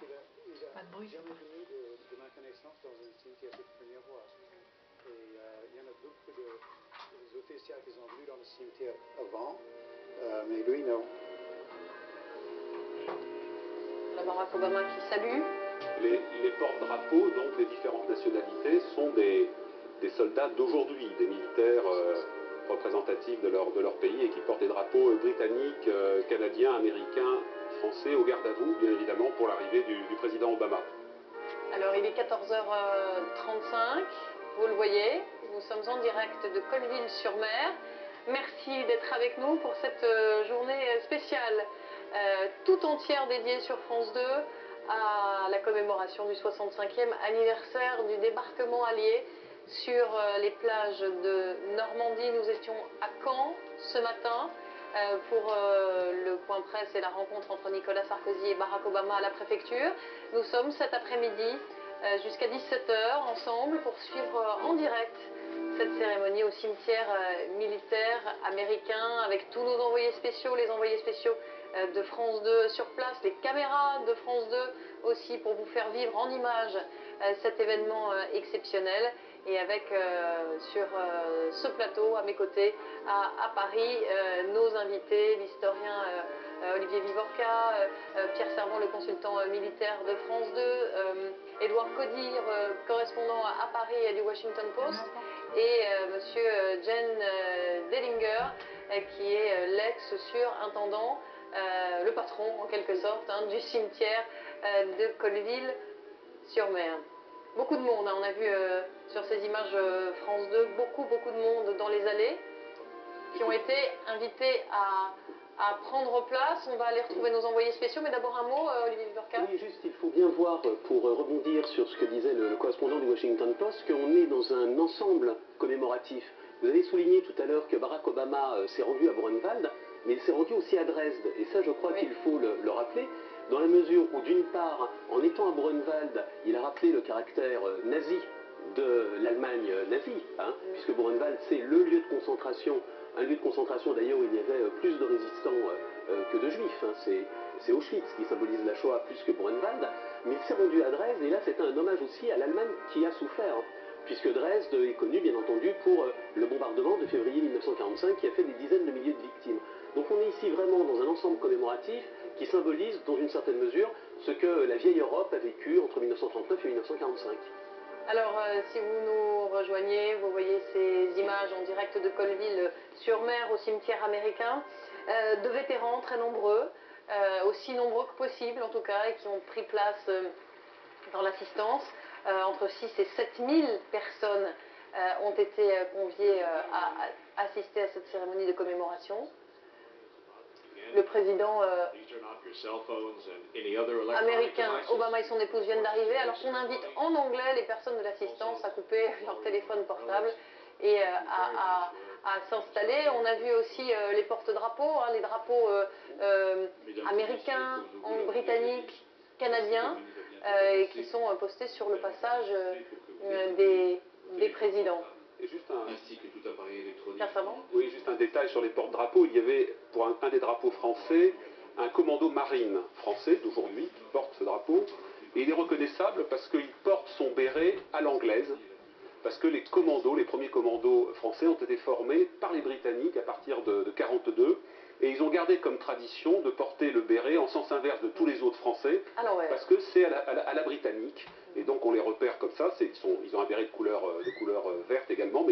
Pas de bruit. Jamais venu de ma connaissance dans un cimetière cette première fois. Et il y en a beaucoup d'officiers qui sont venus dans le cimetière avant, mais lui, non. La Barack Obama qui salue. Les porte-drapeaux, donc des différentes nationalités, sont des soldats d'aujourd'hui, des militaires représentatifs de leur pays et qui portent des drapeaux britanniques, canadiens, américains, français au garde à vous, bien évidemment, pour l'arrivée du président Obama. Alors il est 14h35, vous le voyez, nous sommes en direct de Colville-sur-Mer. Merci d'être avec nous pour cette journée spéciale, tout entière dédiée sur France 2 à la commémoration du 65e anniversaire du débarquement allié sur les plages de Normandie. Nous étions à Caen ce matin pour le point presse et la rencontre entre Nicolas Sarkozy et Barack Obama à la préfecture. Nous sommes cet après-midi jusqu'à 17h ensemble pour suivre en direct cette cérémonie au cimetière militaire américain avec tous nos envoyés spéciaux, les envoyés spéciaux de France 2 sur place, les caméras de France 2 aussi pour vous faire vivre en images cet événement exceptionnel. Et avec sur ce plateau, à mes côtés, à Paris, nos invités, l'historien Olivier Vivorca, Pierre Servan, le consultant militaire de France 2, Édouard Codir, correspondant à Paris du Washington Post, et monsieur Jen Dellinger, qui est l'ex-surintendant, le patron en quelque sorte, du cimetière de Colville-sur-Mer. Beaucoup de monde, on a vu sur ces images France 2, beaucoup de monde dans les allées qui ont été invités à prendre place. On va aller retrouver nos envoyés spéciaux, mais d'abord un mot, Olivier Vivorca. Oui, juste, il faut bien voir, pour rebondir sur ce que disait le correspondant du Washington Post, qu'on est dans un ensemble commémoratif. Vous avez souligné tout à l'heure que Barack Obama s'est rendu à Brunwald, mais il s'est rendu aussi à Dresde. Et ça, je crois qu'il faut le rappeler, dans la mesure où, d'une part, en étant à Brunwald, il a rappelé le caractère nazi de l'Allemagne nazie, puisque Brunwald, c'est le lieu de concentration, un lieu de concentration d'ailleurs où il y avait plus de résistants que de juifs. C'est Auschwitz qui symbolise la Shoah plus que Brunwald, mais il s'est rendu à Dresde, et là c'était un hommage aussi à l'Allemagne qui a souffert, puisque Dresde est connu bien entendu pour le bombardement de février 1945 qui a fait des dizaines de milliers de victimes. Donc on est ici vraiment dans un ensemble commémoratif qui symbolise dans une certaine mesure ce que la vieille Europe a vécu entre 1939 et 1945. Alors, si vous nous rejoignez, vous voyez ces images en direct de Colville-sur-Mer au cimetière américain, de vétérans très nombreux, aussi nombreux que possible en tout cas, et qui ont pris place dans l'assistance. Entre 6 et 7 000 personnes ont été conviées à assister à cette cérémonie de commémoration. Le président américain, Obama et son épouse viennent d'arriver, alors qu'on invite en anglais les personnes de l'assistance à couper leur téléphone portable et à s'installer. On a vu aussi les porte-drapeaux, les drapeaux américains, britanniques, canadiens, qui sont postés sur le passage des présidents. Et juste ainsi que tout appareil électronique. Oui, juste un détail sur les porte-drapeaux. Il y avait, pour un des drapeaux français, un commando marine français d'aujourd'hui qui porte ce drapeau. Et il est reconnaissable parce qu'il porte son béret à l'anglaise. Parce que les premiers commandos français ont été formés par les Britanniques à partir de 1942. Et ils ont gardé comme tradition de porter le béret en sens inverse de tous les autres Français, parce que c'est à la britannique. Et donc on les repère comme ça, ils ont un béret de couleur verte également.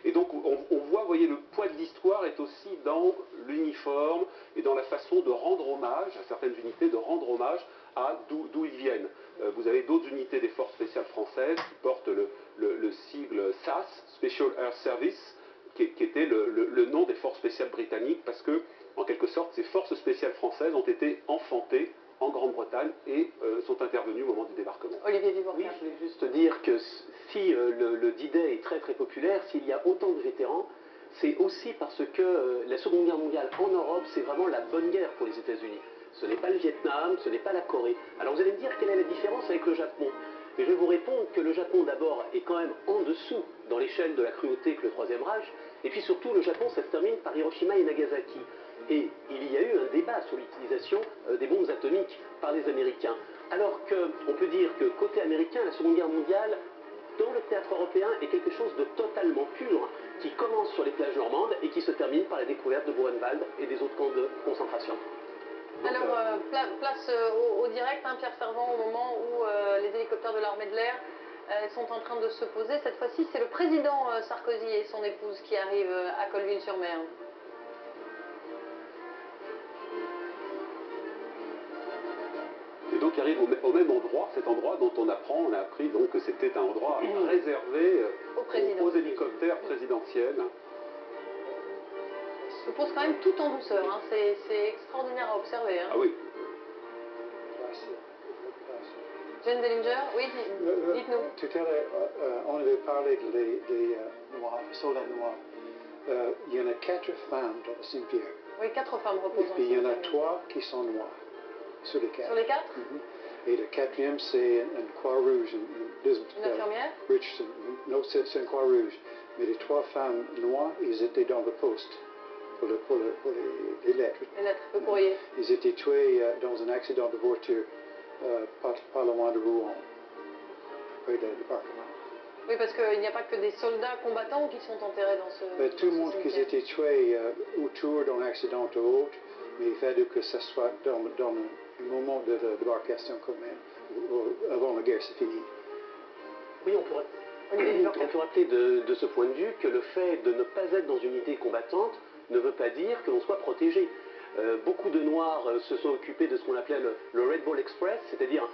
Et donc on voit, vous voyez, le poids de l'histoire est aussi dans l'uniforme et dans la façon de rendre hommage à certaines unités, de rendre hommage à d'où ils viennent. Vous avez d'autres unités des forces spéciales françaises qui portent le sigle SAS, Special Air Service, qui était le nom des forces spéciales britanniques, parce que, en quelque sorte, ces forces spéciales françaises ont été enfantées en Grande-Bretagne et sont intervenues au moment du débarquement. Olivier Vivorca. Oui, je voulais juste dire que si le D-Day est très très populaire, s'il y a autant de vétérans, c'est aussi parce que la Seconde Guerre mondiale en Europe, c'est vraiment la bonne guerre pour les États-Unis. Ce n'est pas le Vietnam, ce n'est pas la Corée. Alors vous allez me dire quelle est la différence avec le Japon. Et je vais vous répondre que le Japon d'abord est quand même en dessous dans l'échelle de la cruauté que le Troisième Reich. Et puis surtout, le Japon, ça se termine par Hiroshima et Nagasaki. Et il y a eu un débat sur l'utilisation des bombes atomiques par les Américains. Alors qu'on peut dire que côté américain, la Seconde Guerre mondiale, dans le théâtre européen, est quelque chose de totalement pur, qui commence sur les plages normandes et qui se termine par la découverte de Buchenwald et des autres camps de concentration. Alors, place au direct, hein, Pierre Servant, au moment où les hélicoptères de l'armée de l'air sont en train de se poser. Cette fois-ci, c'est le président Sarkozy et son épouse qui arrivent à Colville-sur-Mer. Et donc, il arrive au même endroit, cet endroit dont on a appris donc que c'était un endroit réservé aux hélicoptères présidentiels. Se pose quand même tout en douceur, hein. C'est extraordinaire à observer. Hein. Ah oui. Jane Dellinger, oui, dites-nous. Tout à l'heure, on avait parlé des noirs, soldats noirs. Il y en a 4 femmes dans le cimetière. Oui, 4 femmes reposent Et puis il y en a 3 qui sont noires. Sur les 4. Sur les 4 Et le 4e, c'est une Croix-Rouge. Une infirmière Richardson. Non, c'est une Croix-Rouge. Mais les 3 femmes noires, ils étaient dans le poste pour les lettres. Les lettres, le courrier. Ils étaient tués dans un accident de voiture par le loin de Rouen, près de débarquement. Oui, parce qu'il n'y a pas que des soldats combattants qui sont enterrés dans ce. Mais tout le monde qui a été tué autour d'un accident ou autre, mais il fallait que ça soit dans le moment de la débarcation quand même, avant la guerre, c'est fini. Oui, on peut rappeler de ce point de vue que le fait de ne pas être dans une unité combattante ne veut pas dire que l'on soit protégé. Beaucoup de Noirs se sont occupés de ce qu'on appelait le Red Ball Express, c'est-à-dire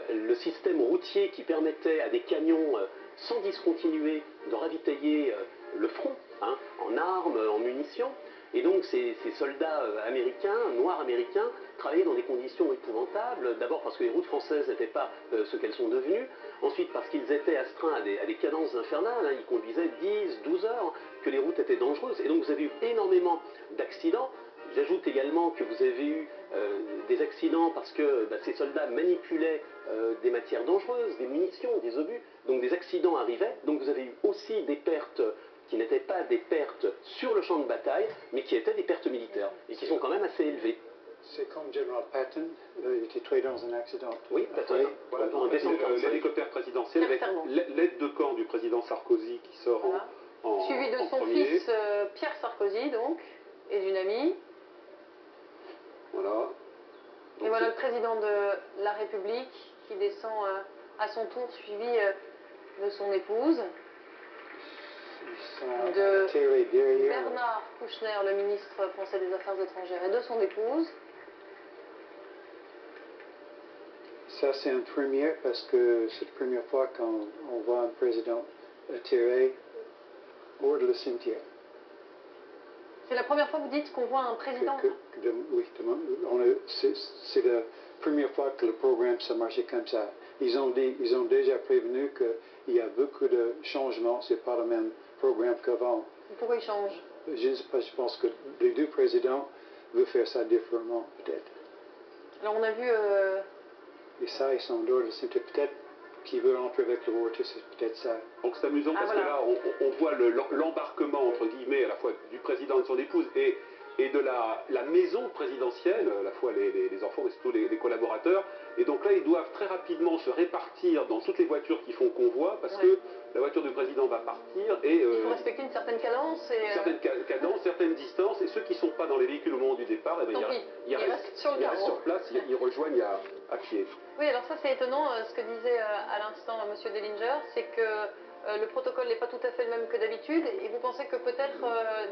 le système routier qui permettait à des camions sans discontinuer de ravitailler le front, hein, en armes, en munitions. Et donc ces soldats américains, noirs américains, travaillaient dans des conditions épouvantables, d'abord parce que les routes françaises n'étaient pas ce qu'elles sont devenues, ensuite parce qu'ils étaient astreints à des cadences infernales, hein, ils conduisaient 10, 12 heures, que les routes étaient dangereuses, et donc vous avez eu énormément d'accidents. J'ajoute également que vous avez eu des accidents parce que ces soldats manipulaient des matières dangereuses, des munitions, des obus, donc des accidents arrivaient, donc vous avez eu aussi des pertes qui n'étaient pas des pertes sur le champ de bataille, mais qui étaient des pertes militaires, et qui sont quand même assez élevées. C'est comme General Patton, il était tué dans un accident. Oui, Patton, voilà, en décembre 1945. L'hélicoptère présidentiel avec l'aide de camp du président Sarkozy qui sort en suivi de son premier. fils Pierre Sarkozy, donc, et d'une amie. Voilà. Et voilà le président de la République qui descend à son tour, suivi de son épouse, de Bernard Kouchner, le ministre français des Affaires étrangères, et de son épouse. Ça, c'est une première parce que c'est la première fois qu'on voit un président atterré hors de le cimetière. C'est la première fois que vous dites qu'on voit un président. Oui, c'est la première fois que le programme ça marchait comme ça. Ils ont déjà prévenu qu'il y a beaucoup de changements, c'est pas le même programme qu'avant. Pourquoi ils changent? Je ne sais pas, je pense que les 2 présidents veulent faire ça différemment, peut-être. Alors on a vu. Et ça, ils sont dehors, c'est peut-être qu'ils veulent entrer avec le voiture, c'est peut-être ça. Donc c'est amusant parce que là, on voit l'embarquement, entre guillemets, à la fois du président et de son épouse et de la maison présidentielle, à la fois les enfants mais surtout les collaborateurs. Et donc là, ils doivent très rapidement se répartir dans toutes les voitures qui font convoi parce que la voiture du président va partir et... il faut respecter une certaine cadence. Certaines cadences, certaines distances, et ceux qui ne sont pas dans les véhicules au moment du départ, eh bien, ils restent sur place, ils rejoignent à pied. Oui, alors ça c'est étonnant, ce que disait à l'instant M. Dellinger, c'est que le protocole n'est pas tout à fait le même que d'habitude, et vous pensez que peut-être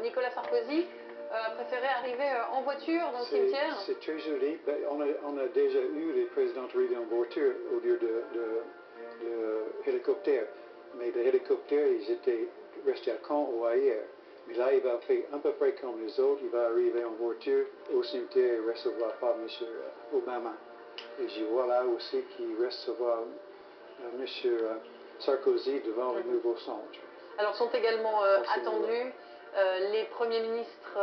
Nicolas Sarkozy a préféré arriver en voiture dans le cimetière? C'est très joli. Ben, on a déjà eu les présidents arriver en voiture au lieu de hélicoptère. Mais les hélicoptères, ils étaient restés à Caen ou ailleurs. Mais là, il va faire à peu près comme les autres. Il va arriver en voiture au cimetière et recevoir par M. Obama. Et je vois là aussi qu'il recevra M. Sarkozy devant le nouveau centre. Alors sont également attendus les premiers ministres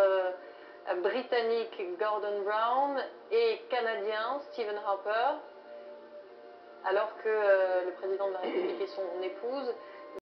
britanniques Gordon Brown et canadien Stephen Harper, alors que le président de la République et son épouse